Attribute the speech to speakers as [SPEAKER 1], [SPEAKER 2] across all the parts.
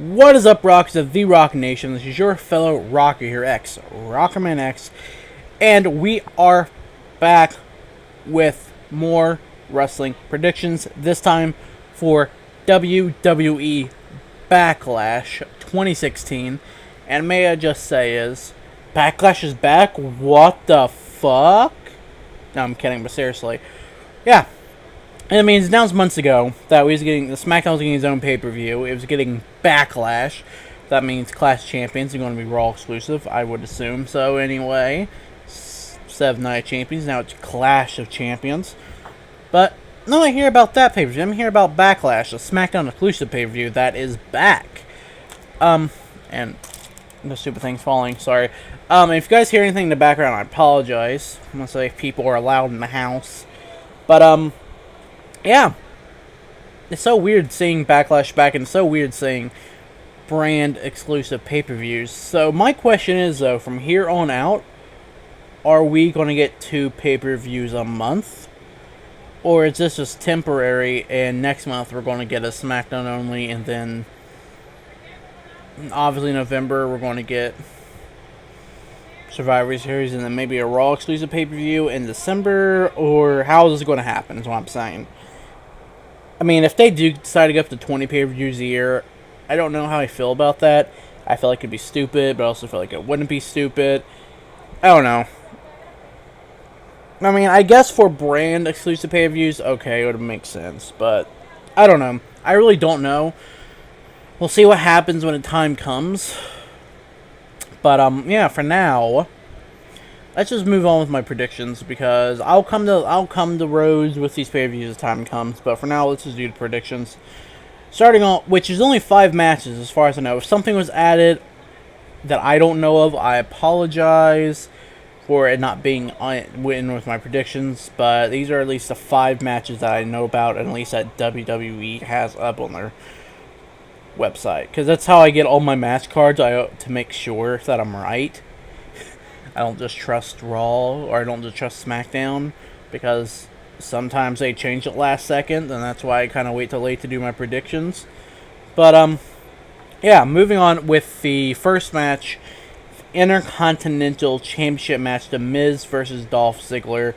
[SPEAKER 1] What is up, Rockers of the Rock Nation? This is your fellow Rocker here, Rockerman X, and we are back with more wrestling predictions, this time for WWE BackLash 2016. And may I just say BackLash is back? What the fuck? No, I'm kidding, but seriously. Yeah. I mean, it's announced months ago that the Smackdown was getting its own pay-per-view. It was getting Backlash. That means Clash Champions are going to be Raw exclusive, I would assume. So anyway, 7 Night Champions. Now it's Clash of Champions. But no, I hear about that pay-per-view. I'm here about Backlash, a Smackdown exclusive pay-per-view that is back. And no stupid things falling. Sorry. If you guys hear anything in the background, I apologize. I'm gonna say people are loud in the house. But yeah. It's so weird seeing Backlash back, and it's so weird seeing brand-exclusive pay-per-views. So my question is, though, from here on out, are we going to get 2 pay-per-views a month? Or is this just temporary, and next month we're going to get a SmackDown only, and then, obviously, November we're going to get Survivor Series, and then maybe a Raw exclusive pay-per-view in December? Or how is this going to happen, is what I'm saying. I mean, if they do decide to go up to 20 pay-per-views a year, I don't know how I feel about that. I feel like it'd be stupid, but I also feel like it wouldn't be stupid. I don't know. I mean, I guess for brand exclusive pay-per-views, okay, it would make sense. But, I don't know. I really don't know. We'll see what happens when the time comes. But, yeah, for now, let's just move on with my predictions, because I'll come to Rose with these pay-per-views as time comes. But for now, let's just do the predictions. Starting on, which is only 5 matches as far as I know. If something was added that I don't know of, I apologize for it not being in with my predictions. But these are at least the 5 matches that I know about, and at least that WWE has up on their website. Because that's how I get all my match cards, to make sure that I'm right. I don't just trust Raw, or I don't just trust SmackDown, because sometimes they change it last second, and that's why I kind of wait till late to do my predictions. But, yeah, moving on with the first match, Intercontenental Championship match, The Miz versus Dolph Ziggler.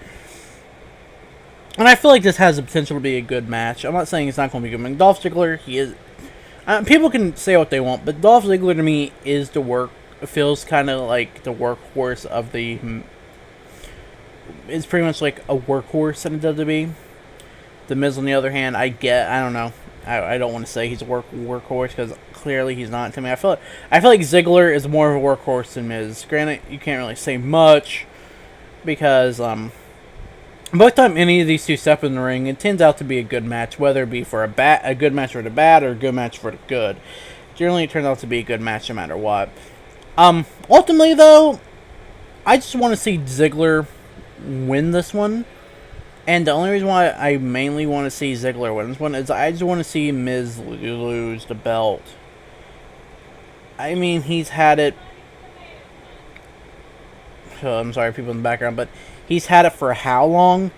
[SPEAKER 1] And I feel like this has the potential to be a good match. I'm not saying it's not going to be good. I mean, Dolph Ziggler, he is... people can say what they want, but Dolph Ziggler to me is feels kind of like the workhorse of the... It's pretty much like a workhorse in the WWE. The Miz, on the other hand, I don't know. I don't want to say he's a workhorse, because clearly he's not to me. I feel like Ziggler is more of a workhorse than Miz. Granted, you can't really say much, because both time any of these two step in the ring, it tends out to be a good match, whether it be for a good match for the bad or a good match for the good. Generally, it turns out to be a good match no matter what. Ultimately, though, I just want to see Ziggler win this one. And the only reason why I mainly want to see Ziggler win this one is I just want to see Miz lose the belt. I mean, he's had it... Oh, I'm sorry, people in the background, but he's had it for how long?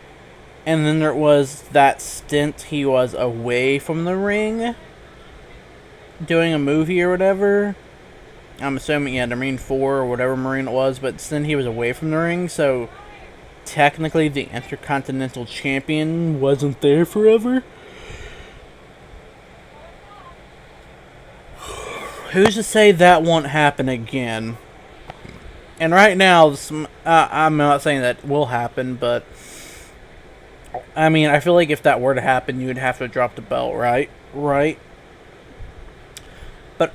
[SPEAKER 1] And then there was that stint he was away from the ring, doing a movie or whatever. I'm assuming, yeah, the Marine 4 or whatever Marine it was, but then he was away from the ring, so technically the Intercontinental Champion wasn't there forever. Who's to say that won't happen again? And right now, I'm not saying that will happen, but I mean, I feel like if that were to happen, you would have to drop the belt, right? Right? But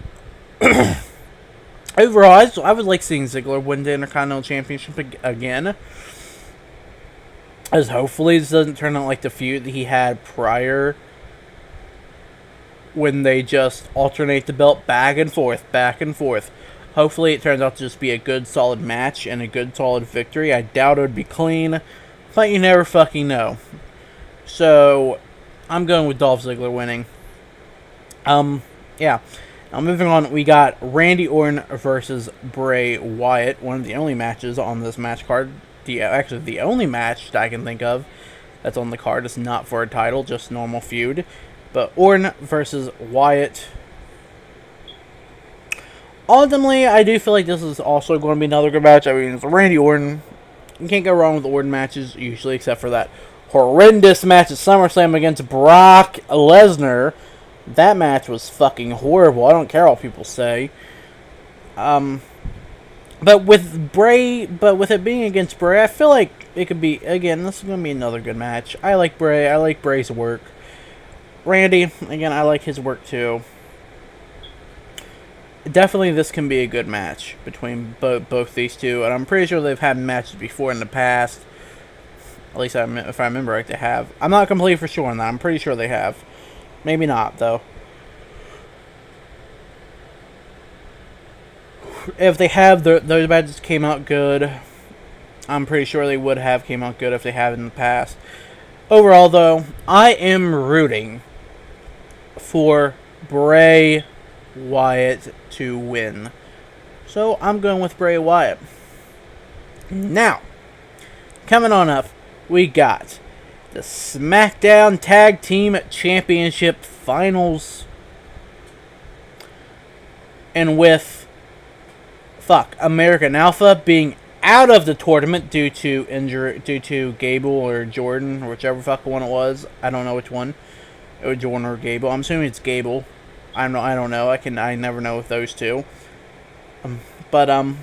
[SPEAKER 1] overall, I would like seeing Ziggler win the Intercontinental Championship again. As hopefully this doesn't turn out like the feud that he had prior, when they just alternate the belt back and forth, back and forth. Hopefully it turns out to just be a good solid match and a good solid victory. I doubt it would be clean, but you never fucking know. So, I'm going with Dolph Ziggler winning. Yeah. Now moving on, we got Randy Orton versus Bray Wyatt, one of the only matches on this match card. Actually, the only match that I can think of that's on the card is not for a title, just normal feud. But Orton versus Wyatt. ultimately, I do feel like this is also going to be another good match. I mean, it's Randy Orton. You can't go wrong with Orton matches, usually, except for that horrendous match at SummerSlam against Brock Lesnar. That match was fucking horrible. I don't care what people say. But with it being against Bray, I feel like it could be, again, this is going to be another good match. I like Bray. I like Bray's work. Randy, again, I like his work too. Definitely this can be a good match between both these two. And I'm pretty sure they've had matches before in the past. At least if I remember right, they have. I'm not completely for sure on that. I'm pretty sure they have. Maybe not, though. If they have, those matches came out good. I'm pretty sure they would have came out good if they have in the past. Overall, though, I am rooting for Bray Wyatt to win. So, I'm going with Bray Wyatt. Now, coming on up, we got the Smackdown Tag Team Championship Finals. And with American Alpha being out of the tournament due to injury, due to Gable or Jordan, or whichever fucking one it was. I don't know which one. It was Jordan or Gable. I'm assuming it's Gable. I don't know. I never know with those two. One of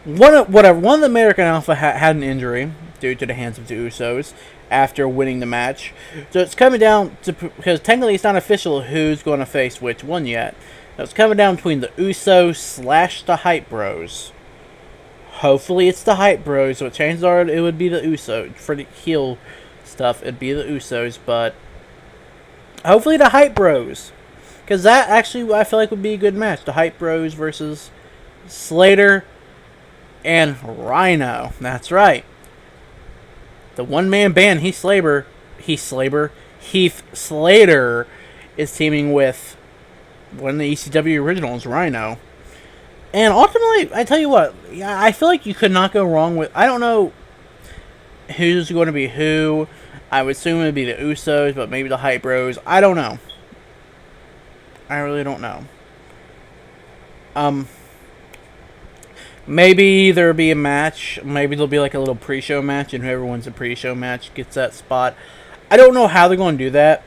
[SPEAKER 1] the American Alpha had an injury due to the hands of the Usos after winning the match. So it's coming down to, because technically it's not official who's going to face which one yet. So it's coming down between the Usos / the Hype Bros. Hopefully it's the Hype Bros. So chances are it would be the Usos. For the heel stuff, it'd be the Usos. But hopefully the Hype Bros. Because that actually, I feel like, would be a good match. The Hype Bros versus Slater and Rhyno. That's right. The one-man band, Heath Slater, is teaming with one of the ECW originals, Rhyno. And ultimately, I tell you what, I feel like you could not go wrong with... I don't know who's going to be who. I would assume it would be the Usos, but maybe the Hype Bros. I don't know. I really don't know. Maybe there'll be a match. Maybe there'll be like a little pre-show match, and whoever wins the pre-show match gets that spot. I don't know how they're going to do that.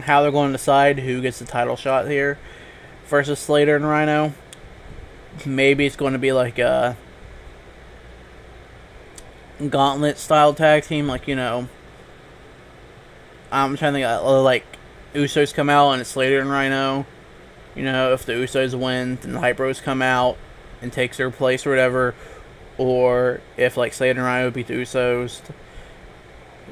[SPEAKER 1] How they're going to decide who gets the title shot here versus Slater and Rhyno. Maybe it's going to be like a gauntlet style tag team, like, you know. I'm trying to think, like Usos come out and it's Slater and Rhyno. You know, if the Usos win, then the Hype Bros come out and takes their place or whatever. Or if like Slater and Rhyno beat the Usos,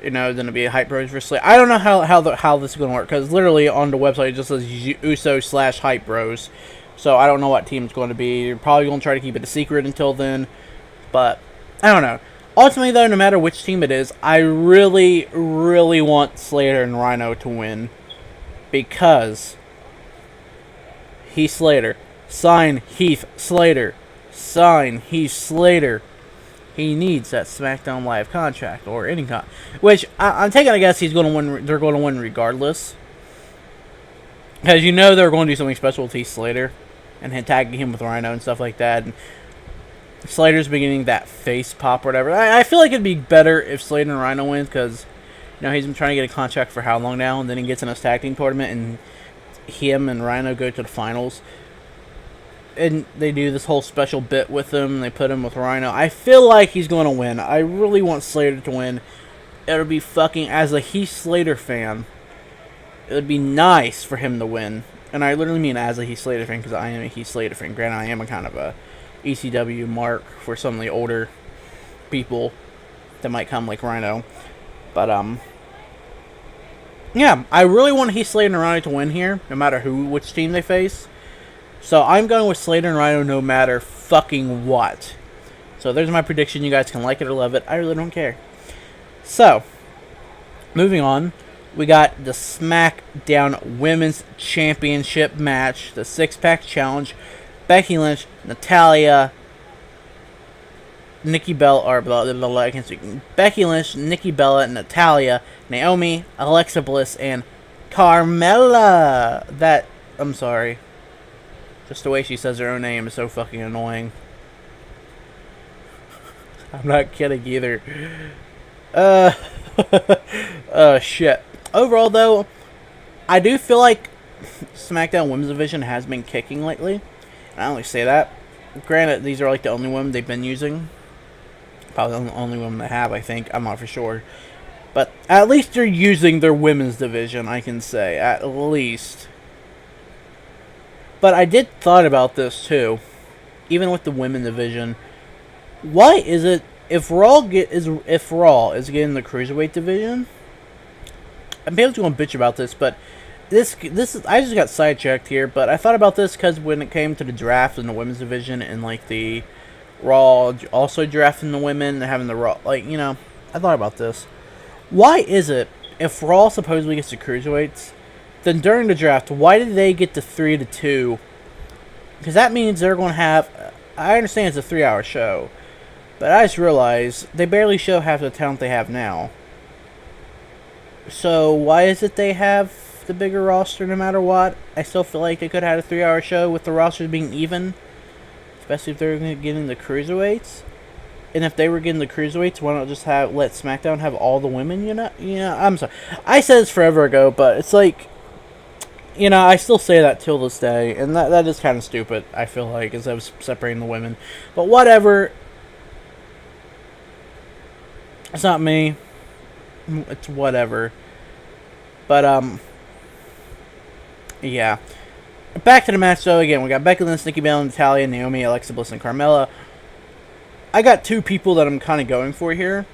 [SPEAKER 1] you know, then it'll be a Hype Bros versus Slater. I don't know how this is going to work, because literally on the website it just says Usos / Hype Bros. So I don't know what team it's going to be. You're probably going to try to keep it a secret until then. But I don't know. Ultimately, though, no matter which team it is, I really, really want Slater and Rhyno to win. Because Heath Slater. Sign Heath Slater. Sign Heath Slater. He needs that SmackDown Live contract, or any which I'm taking a guess he's going to win. They're going to win regardless, because you know they're going to do something special with Heath Slater, and tagging him with Rhyno and stuff like that. And Slater's beginning that face pop or whatever. I feel like it'd be better if Slater and Rhyno wins, because you know he's been trying to get a contract for how long now, and then he gets in a tag team tournament, and him and Rhyno go to the finals. And they do this whole special bit with him. They put him with Rhyno. I feel like he's going to win. I really want Slater to win. It would be fucking... As a Heath Slater fan, it would be nice for him to win. And I literally mean as a Heath Slater fan, because I am a Heath Slater fan. Granted, I am a kind of a ECW mark for some of the older people that might come, like Rhyno. But, yeah, I really want Heath Slater and Rhyno to win here, no matter which team they face. So I'm going with Slater and Rhyno no matter fucking what. So there's my prediction. You guys can like it or love it. I really don't care. So, moving on. We got the SmackDown Women's Championship match. The 6-pack challenge. Becky Lynch, Natalya, Nikki Bella, or I can't speak. Becky Lynch, Nikki Bella, Natalya, Naomi, Alexa Bliss, and Carmella. I'm sorry. Just the way she says her own name is so fucking annoying. I'm not kidding either. Shit. Overall, though, I do feel like SmackDown Women's Division has been kicking lately. And I only say that. Granted, these are like the only women they've been using. Probably the only women they have, I think. I'm not for sure. But at least they're using their women's division, I can say. At least. But I did thought about this, too. Even with the women's division. Why is it, if Raw is getting the Cruiserweight division... I'm going to bitch about this, but this is, I just got sidetracked here, but I thought about this because when it came to the draft in the women's division and like the Raw also drafting the women and having the Raw, like, you know, I thought about this. Why is it, if Raw supposedly gets the Cruiserweights, then during the draft, why did they get the 3-2? Because that means they're going to have, I understand it's a 3-hour show, but I just realized they barely show half the talent they have now. So, why is it they have the bigger roster no matter what? I still feel like they could have had a 3-hour show with the rosters being even. Especially if they're getting the Cruiserweights. And if they were getting the Cruiserweights, why not just let SmackDown have all the women, you know? I'm sorry. I said this forever ago, but it's like, you know, I still say that till this day. And that is kind of stupid, I feel like, instead of separating the women. But whatever. It's not me. It's whatever. But, yeah. Back to the match, though. Again, we got Becky Lynch, Nikki Bella, Natalya, Naomi, Alexa Bliss, and Carmella. I got two people that I'm kind of going for here.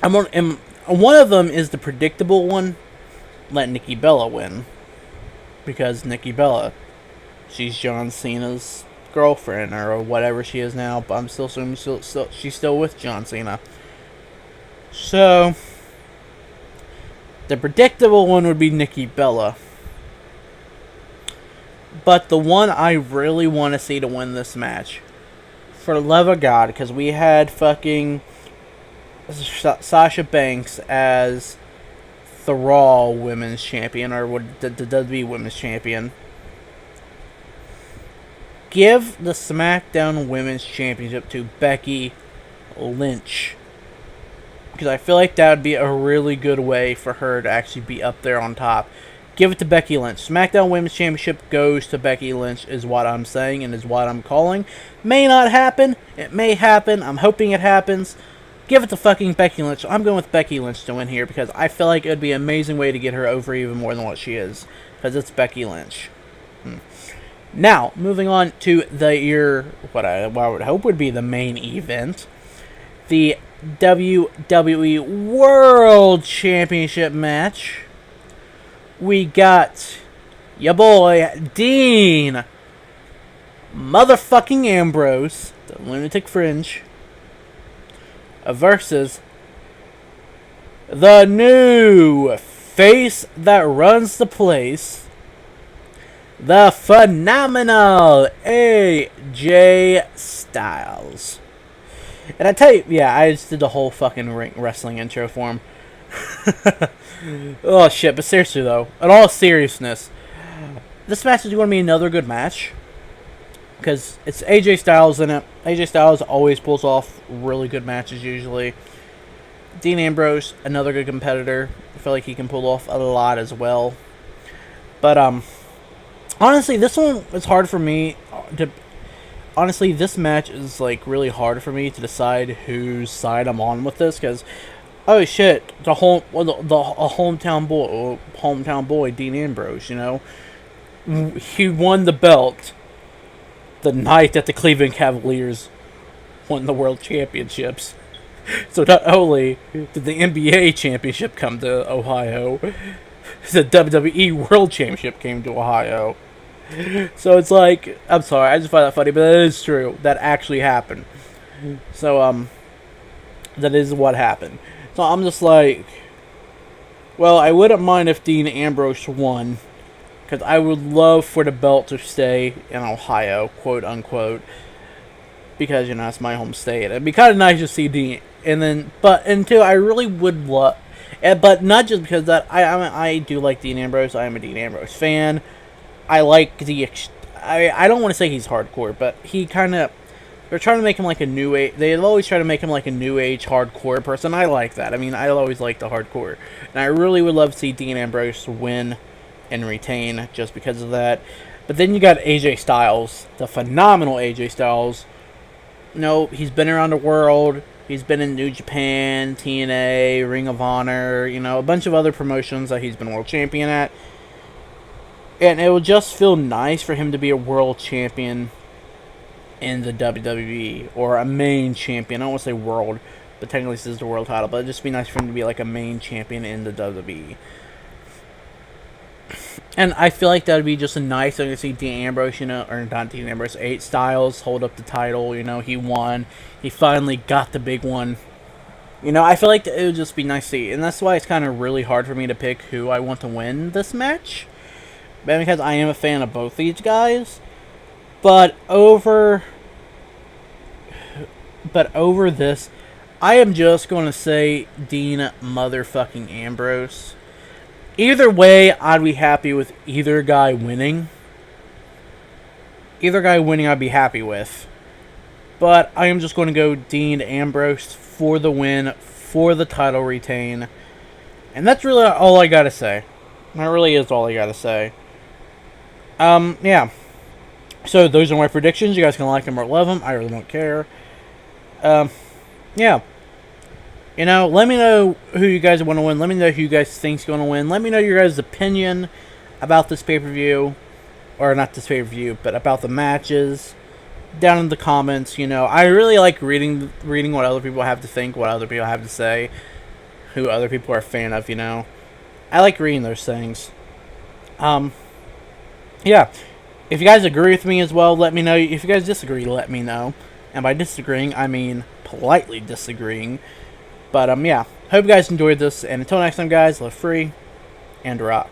[SPEAKER 1] And one of them is the predictable one. Let Nikki Bella win. Because Nikki Bella, she's John Cena's girlfriend, or whatever she is now. But I'm still assuming she's still with John Cena. So, the predictable one would be Nikki Bella. But the one I really want to see to win this match, for the love of God, because we had fucking Sasha Banks as the Raw Women's Champion, or the WWE Women's Champion. Give the SmackDown Women's Championship to Becky Lynch. Because I feel like that would be a really good way for her to actually be up there on top. Give it to Becky Lynch. SmackDown Women's Championship goes to Becky Lynch is what I'm saying and is what I'm calling. May not happen. It may happen. I'm hoping it happens. Give it to fucking Becky Lynch. I'm going with Becky Lynch to win here because I feel like it would be an amazing way to get her over even more than what she is. Because it's Becky Lynch. Now, moving on to what I would hope would be the main event. The WWE World Championship match. We got ya boy Dean motherfucking Ambrose, the Lunatic Fringe, versus the new face that runs the place, the phenomenal AJ Styles. And I tell you, yeah, I just did the whole fucking wrestling intro for him. Oh shit, but seriously though, in all seriousness, this match is going to be another good match. Because it's AJ Styles in it. AJ Styles always pulls off really good matches usually. Dean Ambrose, another good competitor. I feel like he can pull off a lot as well. But honestly, this one is hard for me to... Honestly, this match is like really hard for me to decide whose side I'm on with this, because oh shit, the hometown boy, Dean Ambrose, you know, he won the belt the night that the Cleveland Cavaliers won the World Championships. So not only did the NBA Championship come to Ohio, the WWE World Championship came to Ohio. So it's like, I'm sorry, I just find that funny, but that is true. That actually happened. So, that is what happened. So I'm just like, well, I wouldn't mind if Dean Ambrose won, because I would love for the belt to stay in Ohio, quote unquote, because, you know, it's my home state. It'd be kind of nice to see Dean, and two, I really would love, but not just because that, I do like Dean Ambrose. I am a Dean Ambrose fan. I like I don't want to say he's hardcore, but he kind of, they're trying to make him like a new age. They've always tried to make him like a new age hardcore person. I like that. I mean, I always like the hardcore, and I really would love to see Dean Ambrose win and retain just because of that. But then you got AJ Styles, the phenomenal AJ Styles. You know, he's been around the world. He's been in New Japan, TNA, Ring of Honor, you know, a bunch of other promotions that he's been world champion at. And it would just feel nice for him to be a world champion in the WWE, or a main champion. I don't want to say world, but technically this is the world title, but it'd just be nice for him to be like a main champion in the WWE. And I feel like that would be just a nice thing to see Dean Ambrose, you know, or not Dean Ambrose, AJ Styles hold up the title. You know, he won. He finally got the big one. You know, I feel like it would just be nice to see. And that's why it's kind of really hard for me to pick who I want to win this match. But because I am a fan of both these guys. But over this, I am just going to say Dean motherfucking Ambrose. Either way, I'd be happy with either guy winning. Either guy winning, I'd be happy with. But I am just going to go Dean Ambrose for the win, for the title retain. And that's really all I gotta say. That really is all I gotta say. Yeah. So those are my predictions. You guys can like them or love them. I really don't care. Yeah. You know, let me know who you guys want to win. Let me know who you guys think's going to win. Let me know your guys' opinion about this pay-per-view. Or not this pay-per-view, but about the matches. Down in the comments, you know. I really like reading what other people have to think, what other people have to say. Who other people are a fan of, you know. I like reading those things. Yeah. If you guys agree with me as well, let me know. If you guys disagree, let me know. And by disagreeing, I mean politely disagreeing. But, yeah. Hope you guys enjoyed this. And until next time, guys, live free and rock.